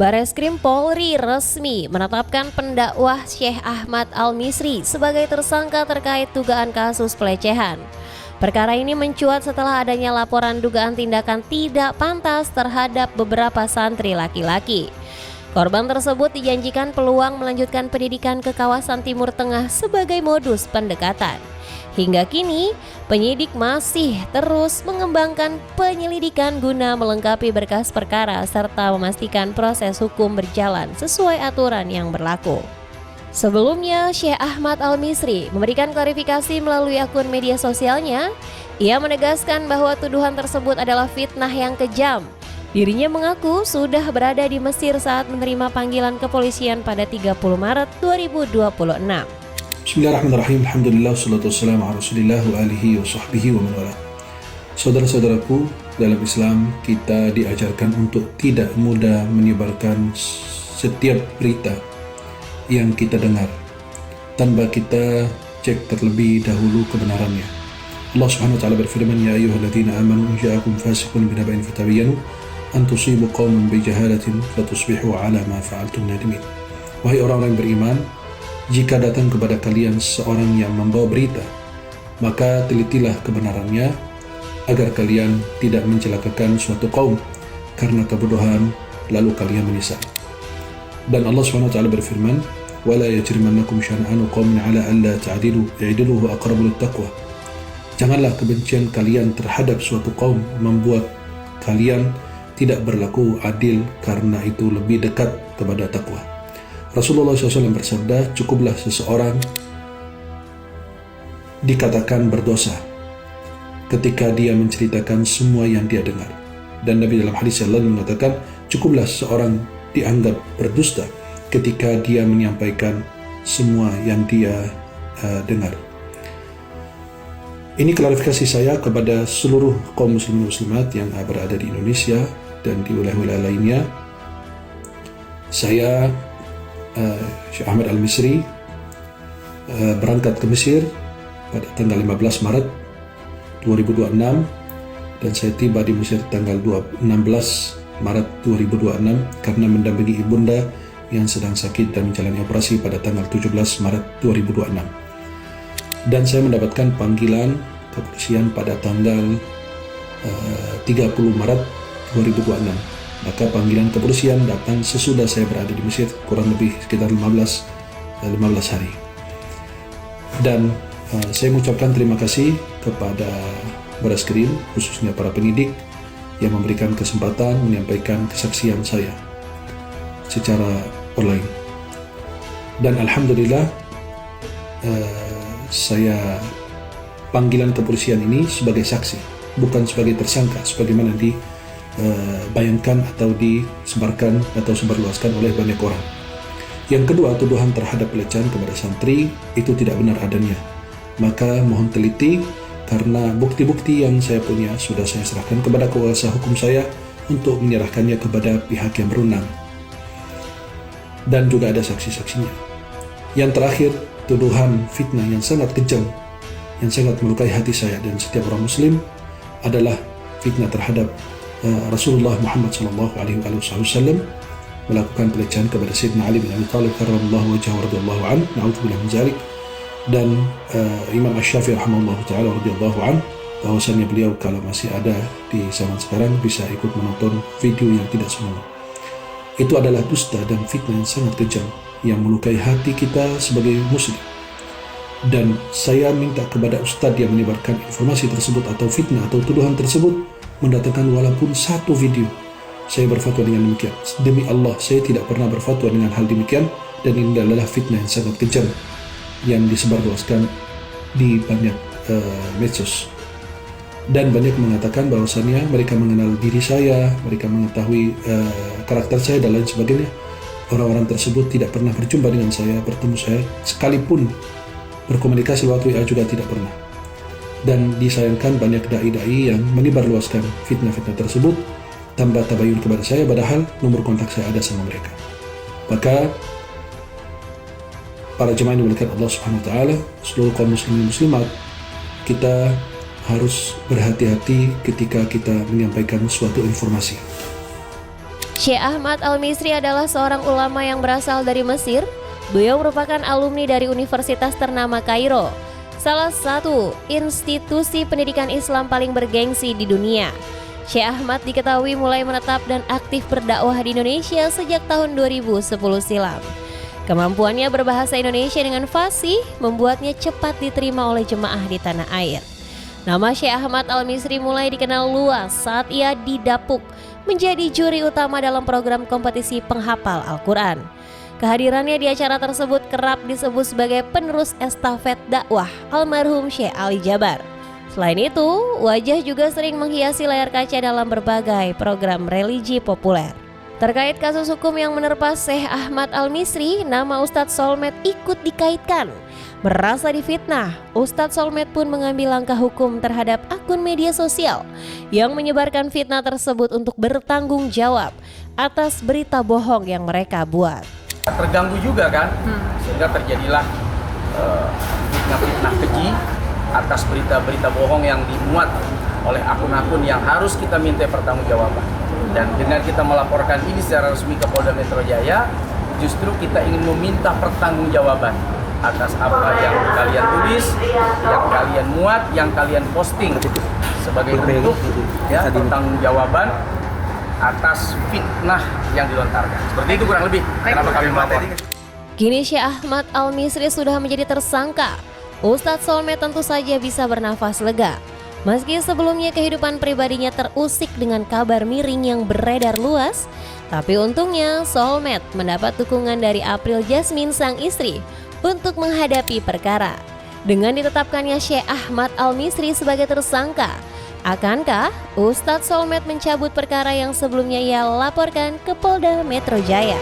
Bareskrim Polri resmi menetapkan pendakwah Syekh Ahmad Al-Misri sebagai tersangka terkait dugaan kasus pelecehan. Perkara ini mencuat setelah adanya laporan dugaan tindakan tidak pantas terhadap beberapa santri laki-laki. Korban tersebut dijanjikan peluang melanjutkan pendidikan ke kawasan Timur Tengah sebagai modus pendekatan. Hingga kini, penyidik masih terus mengembangkan penyelidikan guna melengkapi berkas perkara serta memastikan proses hukum berjalan sesuai aturan yang berlaku. Sebelumnya, Syekh Ahmad Al-Misri memberikan klarifikasi melalui akun media sosialnya. Ia menegaskan bahwa tuduhan tersebut adalah fitnah yang kejam. Dirinya mengaku sudah berada di Mesir saat menerima panggilan kepolisian pada 30 Maret 2026. Bismillahirrahmanirrahim. Alhamdulillah, salatu wassalamu ala rasulillah wa alihi wa sahbihi wa man wala. Saudara-saudaraku, dalam Islam kita diajarkan untuk tidak mudah menyebarkan setiap berita yang kita dengar tanpa kita cek terlebih dahulu kebenarannya. Allah Subhanahu wa taala berfirman, ya ayyuhalladzina amanu ja'akum fasiqun binaba'in fatabayyanu an tusibu qauman bijahalatin fatusbihu ala ma fa'altum nadimin. Wahai orang-orang yang beriman, jika datang kepada kalian seorang yang membawa berita, maka telitilah kebenarannya agar kalian tidak mencelakakan suatu kaum karena kebodohan lalu kalian menyesal. Dan Allah SWT berfirman, wala yajrimannakum syan'anu qaumin ala alla ta'dilu i'dilu huwa aqrabu littaqwa. Janganlah kebencian kalian terhadap suatu kaum membuat kalian tidak berlaku adil karena itu lebih dekat kepada takwa. Rasulullah SAW bersabda, cukuplah seseorang dikatakan berdosa ketika dia menceritakan semua yang dia dengar. Dan Nabi dalam hadis yang lain mengatakan, cukuplah seseorang dianggap berdusta ketika dia menyampaikan semua yang dia dengar. Ini klarifikasi saya kepada seluruh kaum muslimin muslimat yang berada di Indonesia dan di wilayah-wilayah lainnya. Saya Syekh Ahmad Al-Misri berangkat ke Mesir pada tanggal 15 Maret 2026 dan saya tiba di Mesir tanggal 16 Maret 2026 karena mendampingi ibunda yang sedang sakit dan menjalani operasi pada tanggal 17 Maret 2026. Dan saya mendapatkan panggilan kepolisian pada tanggal 30 Maret 2026. Maka panggilan kepolisian datang sesudah saya berada di Mesir kurang lebih sekitar 15 hari. Dan saya mengucapkan terima kasih kepada Bareskrim, khususnya para penyidik yang memberikan kesempatan menyampaikan kesaksian saya secara online. Dan alhamdulillah saya panggilan kepolisian ini sebagai saksi, bukan sebagai tersangka sebagaimana bayangkan atau disebarkan atau sebarluaskan oleh banyak orang. Yang kedua, tuduhan terhadap pelecehan kepada santri itu tidak benar adanya. Maka mohon teliti karena bukti-bukti yang saya punya sudah saya serahkan kepada kuasa hukum saya untuk menyerahkannya kepada pihak yang berwenang. Dan juga ada saksi-saksinya. Yang terakhir, tuduhan fitnah yang sangat kejam, yang sangat melukai hati saya dan setiap orang muslim adalah fitnah terhadap Rasulullah Muhammad SAW melakukan pelecehan kepada Sayyidina Ali bin Abi Thalib karramallahu wajhahu radhiyallahu anhu, na'udzubillah min dzalik. Dan Imam Asy-Syafi'i rahimahullahu taala radhiyallahu anhu, bahwasannya beliau kalau masih ada di zaman sekarang bisa ikut menonton video yang tidak senonoh. Itu adalah dusta dan fitnah yang sangat kejam yang melukai hati kita sebagai muslim. Dan saya minta kepada ustadz yang menyebarkan informasi tersebut atau fitnah atau tuduhan tersebut mendatangkan walaupun satu video. Saya berfatwa dengan demikian. Demi Allah, saya tidak pernah berfatwa dengan hal demikian, dan ini adalah fitnah yang sangat kejam yang disebarluaskan di banyak medsos. Dan banyak mengatakan bahwasannya mereka mengenal diri saya, mereka mengetahui karakter saya dan lain sebagainya. Orang-orang tersebut tidak pernah berjumpa dengan saya, bertemu saya, sekalipun berkomunikasi lewat WA juga tidak pernah. Dan disayangkan banyak dai-dai yang menyebarluaskan fitnah-fitnah tersebut tanpa tabayun kepada saya, padahal nomor kontak saya ada sama mereka. Maka para jemaah yang dimuliakan Allah Subhanahu wa taala, seluruh kaum muslimin muslimat, kita harus berhati-hati ketika kita menyampaikan suatu informasi. Syekh Ahmad Al-Misri adalah seorang ulama yang berasal dari Mesir. Beliau merupakan alumni dari Universitas ternama Kairo, salah satu institusi pendidikan Islam paling bergengsi di dunia. Syekh Ahmad diketahui mulai menetap dan aktif berdakwah di Indonesia sejak tahun 2010 silam. Kemampuannya berbahasa Indonesia dengan fasih membuatnya cepat diterima oleh jemaah di tanah air. Nama Syekh Ahmad Al-Misri mulai dikenal luas saat ia didapuk menjadi juri utama dalam program kompetisi penghafal Al-Quran. Kehadirannya di acara tersebut kerap disebut sebagai penerus estafet dakwah almarhum Syekh Ali Jabar. Selain itu, wajah juga sering menghiasi layar kaca dalam berbagai program religi populer. Terkait kasus hukum yang menerpa Syekh Ahmad Al-Misri, nama Ustadz Solmed ikut dikaitkan. Merasa difitnah, Ustadz Solmed pun mengambil langkah hukum terhadap akun media sosial yang menyebarkan fitnah tersebut untuk bertanggung jawab atas berita bohong yang mereka buat. Terganggu juga kan, sehingga terjadilah fitnah-fitnah keji atas berita-berita bohong yang dimuat oleh akun-akun yang harus kita minta pertanggungjawaban. Dan dengan kita melaporkan ini secara resmi ke Polda Metro Jaya, justru kita ingin meminta pertanggungjawaban atas apa yang kalian tulis, yang kalian muat, yang kalian posting sebagai bentuk ya pertanggungjawaban atas fitnah yang dilontarkan. Seperti itu kurang lebih kenapa kami melapor. Kini Syekh Ahmad Al-Misri sudah menjadi tersangka. Ustadz Solmed tentu saja bisa bernafas lega. Meski sebelumnya kehidupan pribadinya terusik dengan kabar miring yang beredar luas, tapi untungnya Solmed mendapat dukungan dari April Jasmine sang istri untuk menghadapi perkara. Dengan ditetapkannya Syekh Ahmad Al-Misri sebagai tersangka, akankah Ustadz Solmed mencabut perkara yang sebelumnya ia laporkan ke Polda Metro Jaya?